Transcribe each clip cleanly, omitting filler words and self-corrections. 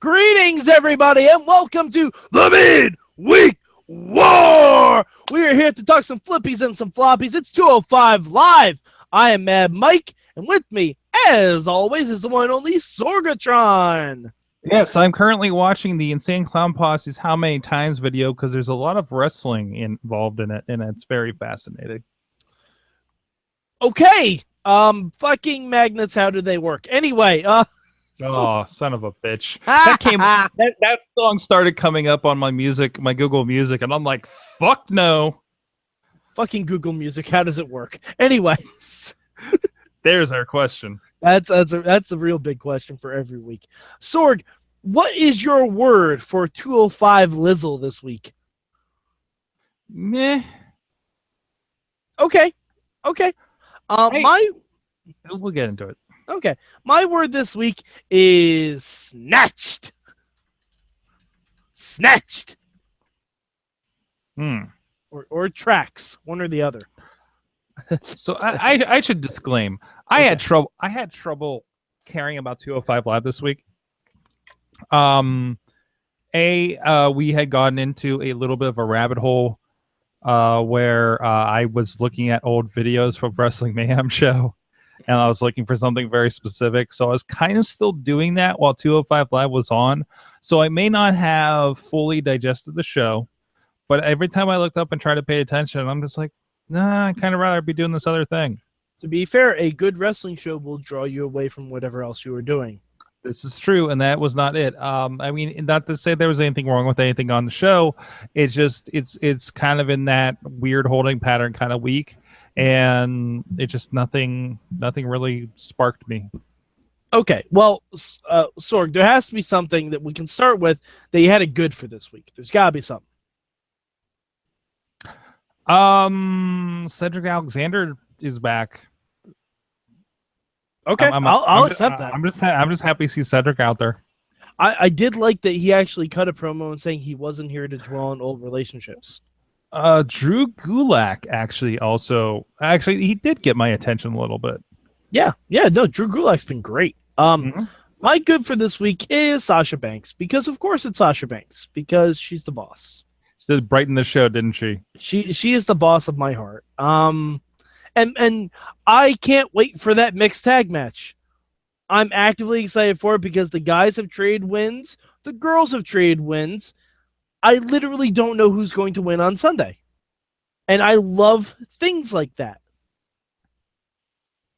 Greetings, everybody, and welcome to the Midweek War. We are here to talk some flippies and some floppies. It's 205 Live. I am Mad Mike, and with me, as always, is the one and only Sorgatron. Yes, I'm currently watching the Insane Clown Posse's How Many Times video because there's a lot of wrestling involved in it, and it's very fascinating. Okay, fucking magnets, how do they work? Anyway, Oh, son of a bitch. That song started coming up on my Google Music, and I'm like, fuck no. Fucking Google Music, how does it work? Anyways. There's our question. That's the real big question for every week. Sorg, what is your word for 205 Lizzle this week? Meh. Okay. Hey. We'll get into it. Okay. My word this week is snatched. Snatched. Or tracks, one or the other. So I should disclaim. I had trouble caring about 205 Live this week. We had gotten into a little bit of a rabbit hole where I was looking at old videos from Wrestling Mayhem show, and I was looking for something very specific. So I was kind of still doing that while 205 Live was on. So I may not have fully digested the show, but every time I looked up and tried to pay attention, I'm just like, nah, I'd kind of rather be doing this other thing. To be fair, a good wrestling show will draw you away from whatever else you were doing. This is true, and that was not it. I mean, not to say there was anything wrong with anything on the show. It's just it's kind of in that weird holding pattern kind of week, and it just nothing really sparked me. Okay, well, Sorg, there has to be something that we can start with that you had a good for this week. There's got to be something. Cedric Alexander is back. Okay, I'll accept that. I'm just happy to see Cedric out there. I did like that he actually cut a promo and saying he wasn't here to dwell on old relationships. Drew Gulak actually he did get my attention a little bit. Yeah, no, Drew Gulak's been great. My good for this week is Sasha Banks, because of course it's Sasha Banks, because she's the boss. She did brighten the show, didn't she? She is the boss of my heart. And I can't wait for that mixed tag match. I'm actively excited for it because the guys have traded wins. The girls have traded wins. I literally don't know who's going to win on Sunday. And I love things like that.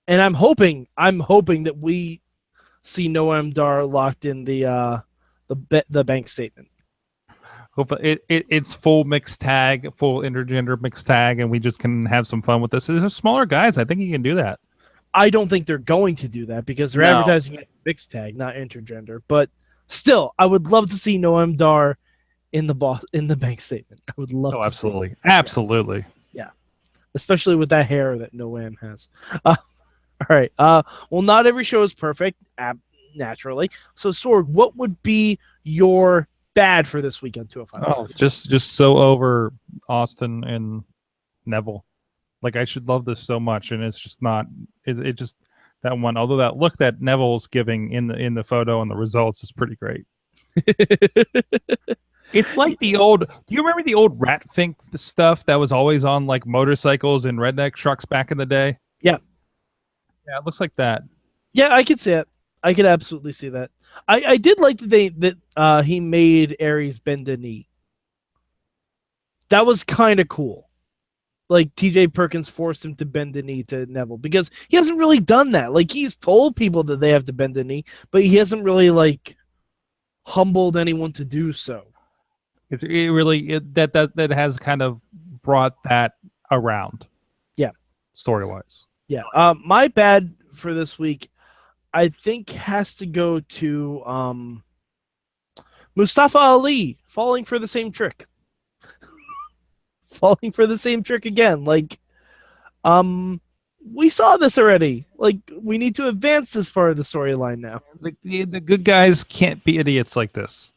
And I'm hoping that we see Noam Dar locked in the bank statement. Hope it's full mixed tag, full intergender mixed tag, and we just can have some fun with this. These are smaller guys. I think you can do that. I don't think they're going to do that because they're advertising it mixed tag, not intergender. But still, I would love to see Noam Dar in the bank statement. I would love. Oh, absolutely, absolutely. Yeah, especially with that hair that Noam has. All right. Well, not every show is perfect, naturally. So, Sorg, what would be your bad for this weekend 205? Oh, just so over Austin and Neville. Like, I should love this so much, and it's just not. It just that one. Although that look that Neville's giving in the photo and the results is pretty great. It's like the old. Do you remember the old Rat Fink stuff that was always on like motorcycles and redneck trucks back in the day? Yeah, it looks like that. Yeah, I could see it. I could absolutely see that. I did like that he made Aries bend a knee. That was kind of cool. Like, TJ Perkins forced him to bend the knee to Neville because he hasn't really done that. Like, he's told people that they have to bend the knee, but he hasn't really like humbled anyone to do so. That has kind of brought that around. Yeah, story-wise. Yeah. My bad for this week, I think, has to go to Mustafa Ali falling for the same trick. Falling for the same trick again. Like, we saw this already. Like, we need to advance this part of the storyline now. The good guys can't be idiots like this.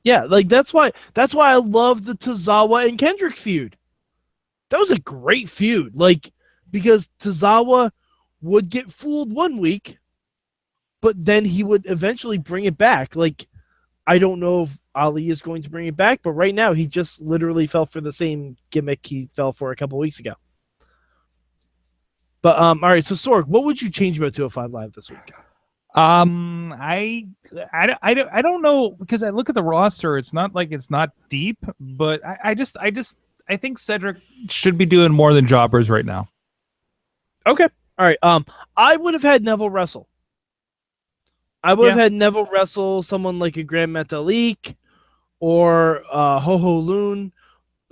Yeah, like that's why I love the Tozawa and Kendrick feud. That was a great feud. Like, because Tozawa would get fooled one week, but then he would eventually bring it back. Like, I don't know if Ali is going to bring it back, but right now he just literally fell for the same gimmick he fell for a couple weeks ago. But all right, so Sorg, what would you change about 205 Live this week? I don't know, because I look at the roster. It's not like it's not deep, but I think Cedric should be doing more than jobbers right now. Okay, all right. I would have had Neville wrestle. I would have had Neville wrestle someone like a Grand Metalik or Ho Ho Loon,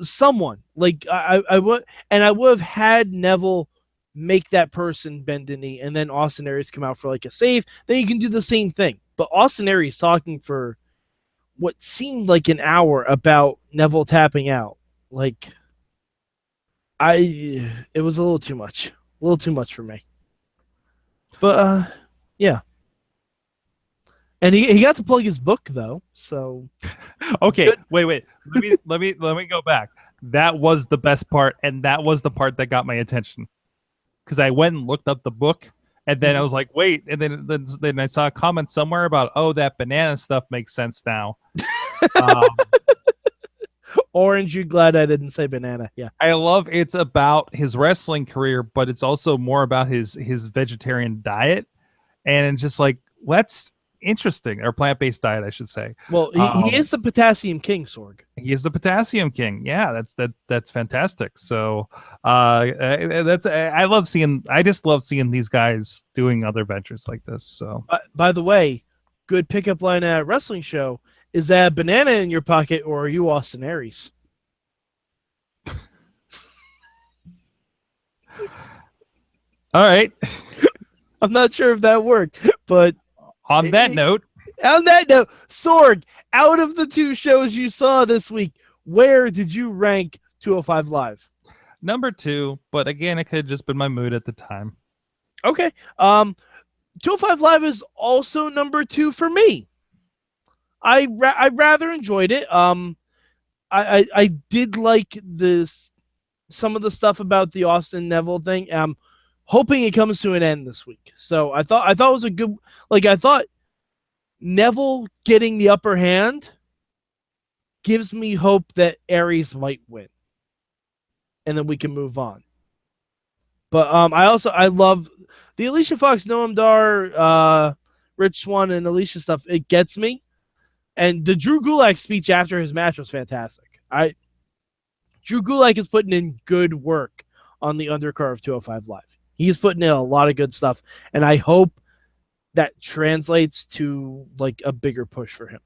someone like I would, and I would have had Neville make that person bend the knee, and then Austin Aries come out for like a save. Then you can do the same thing. But Austin Aries talking for what seemed like an hour about Neville tapping out, like it was a little too much for me. But yeah. And he got to plug his book though, so okay. Good. Wait. Let me go back. That was the best part, and that was the part that got my attention, because I went and looked up the book, and then I was like, wait, and then I saw a comment somewhere about, oh, that banana stuff makes sense now. Orange, you glad I didn't say banana? Yeah, I love it's about his wrestling career, but it's also more about his vegetarian diet, and it's just like, let's. Interesting, or plant-based diet, I should say. Well, he is the potassium king, Sorg. He is the potassium king. Yeah, that's fantastic. So I love seeing. I just love seeing these guys doing other ventures like this. So by the way, good pickup line at a wrestling show: is that a banana in your pocket, or are you Austin Aries? All right. I'm not sure if that worked, but. On that note, Sorg, out of the two shows you saw this week, where did you rank 205 Live? Number 2, but again, it could have just been my mood at the time. Okay. 205 Live is also number 2 for me. I rather enjoyed it. I did like some of the stuff about the Austin Neville thing. Hoping it comes to an end this week. So I thought it was a good, like, I thought Neville getting the upper hand gives me hope that Aries might win, and then we can move on. But I love the Alicia Fox, Noam Dar, Rich Swann, and Alicia stuff. It gets me, and the Drew Gulak speech after his match was fantastic. Drew Gulak is putting in good work on the undercard of 205 Live. He's putting in a lot of good stuff, and I hope that translates to like a bigger push for him.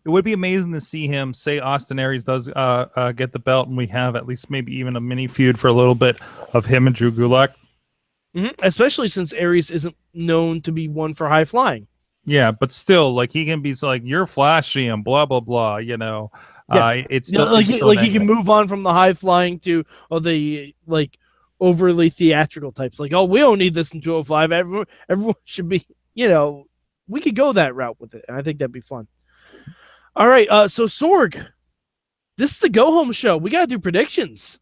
It would be amazing to see him, say Austin Aries does get the belt, and we have at least maybe even a mini feud for a little bit of him and Drew Gulak. Mm-hmm. Especially since Aries isn't known to be one for high flying. Yeah, but still, like, he can be like, you're flashy and blah blah blah. You know, yeah. It's still, like he can move on from the high flying to the like overly theatrical types. Like, oh, we don't need this in 205. Everyone should be, we could go that route with it, and I think that'd be fun. All right, so Sorg, this is the go home show. We gotta do predictions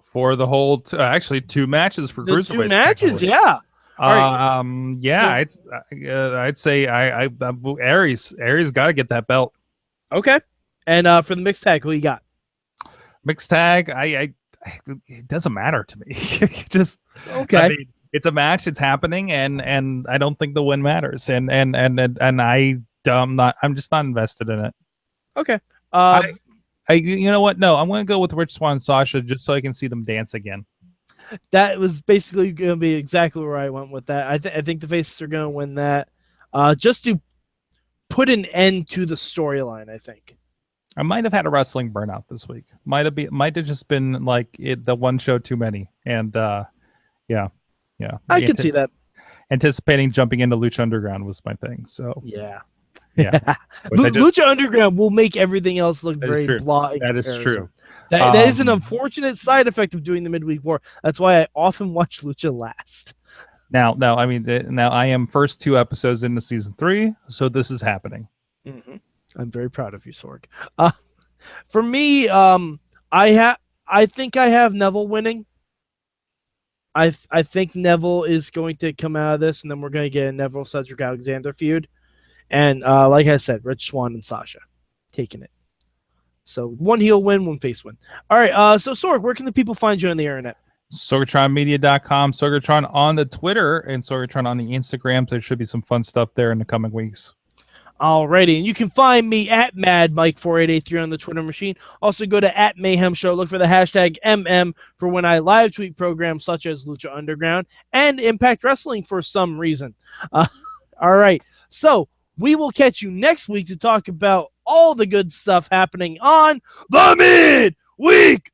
for the whole. Actually, 2 matches for Cruiserweight. 2 matches, yeah. Right. I'd say Aries got to get that belt. Okay, and for the mixed tag, who you got? Mixed tag, it doesn't matter to me. Just okay. I mean, it's a match. It's happening, and I don't think the win matters. And I'm just not invested in it. Okay. You know what? No, I'm going to go with Rich Swann and Sasha just so I can see them dance again. That was basically going to be exactly where I went with that. I think the Faces are going to win that, just to put an end to the storyline. I think. I might have had a wrestling burnout this week. Might have just been like the one show too many. And yeah. I can see that. Anticipating jumping into Lucha Underground was my thing. So yeah. Lucha Underground will make everything else look very blah. That is true. That is an unfortunate side effect of doing the midweek war. That's why I often watch Lucha last. Now I am first 2 episodes into season 3, so this is happening. Mm-hmm. I'm very proud of you, Sorg. For me, I think I have Neville winning. I think Neville is going to come out of this, and then we're going to get a Neville Cedric Alexander feud. And like I said, Rich Swann and Sasha taking it. So one heel win, one face win. All right. So Sorg, where can the people find you on the internet? SorgatronMedia.com, Sorgatron on the Twitter, and Sorgatron on the Instagram. There should be some fun stuff there in the coming weeks. Alrighty, and you can find me at MadMike4883 on the Twitter machine. Also go to @Mayhem Show. Look for the hashtag MM for when I live tweet programs such as Lucha Underground and Impact Wrestling for some reason. All right, so we will catch you next week to talk about all the good stuff happening on the Midweek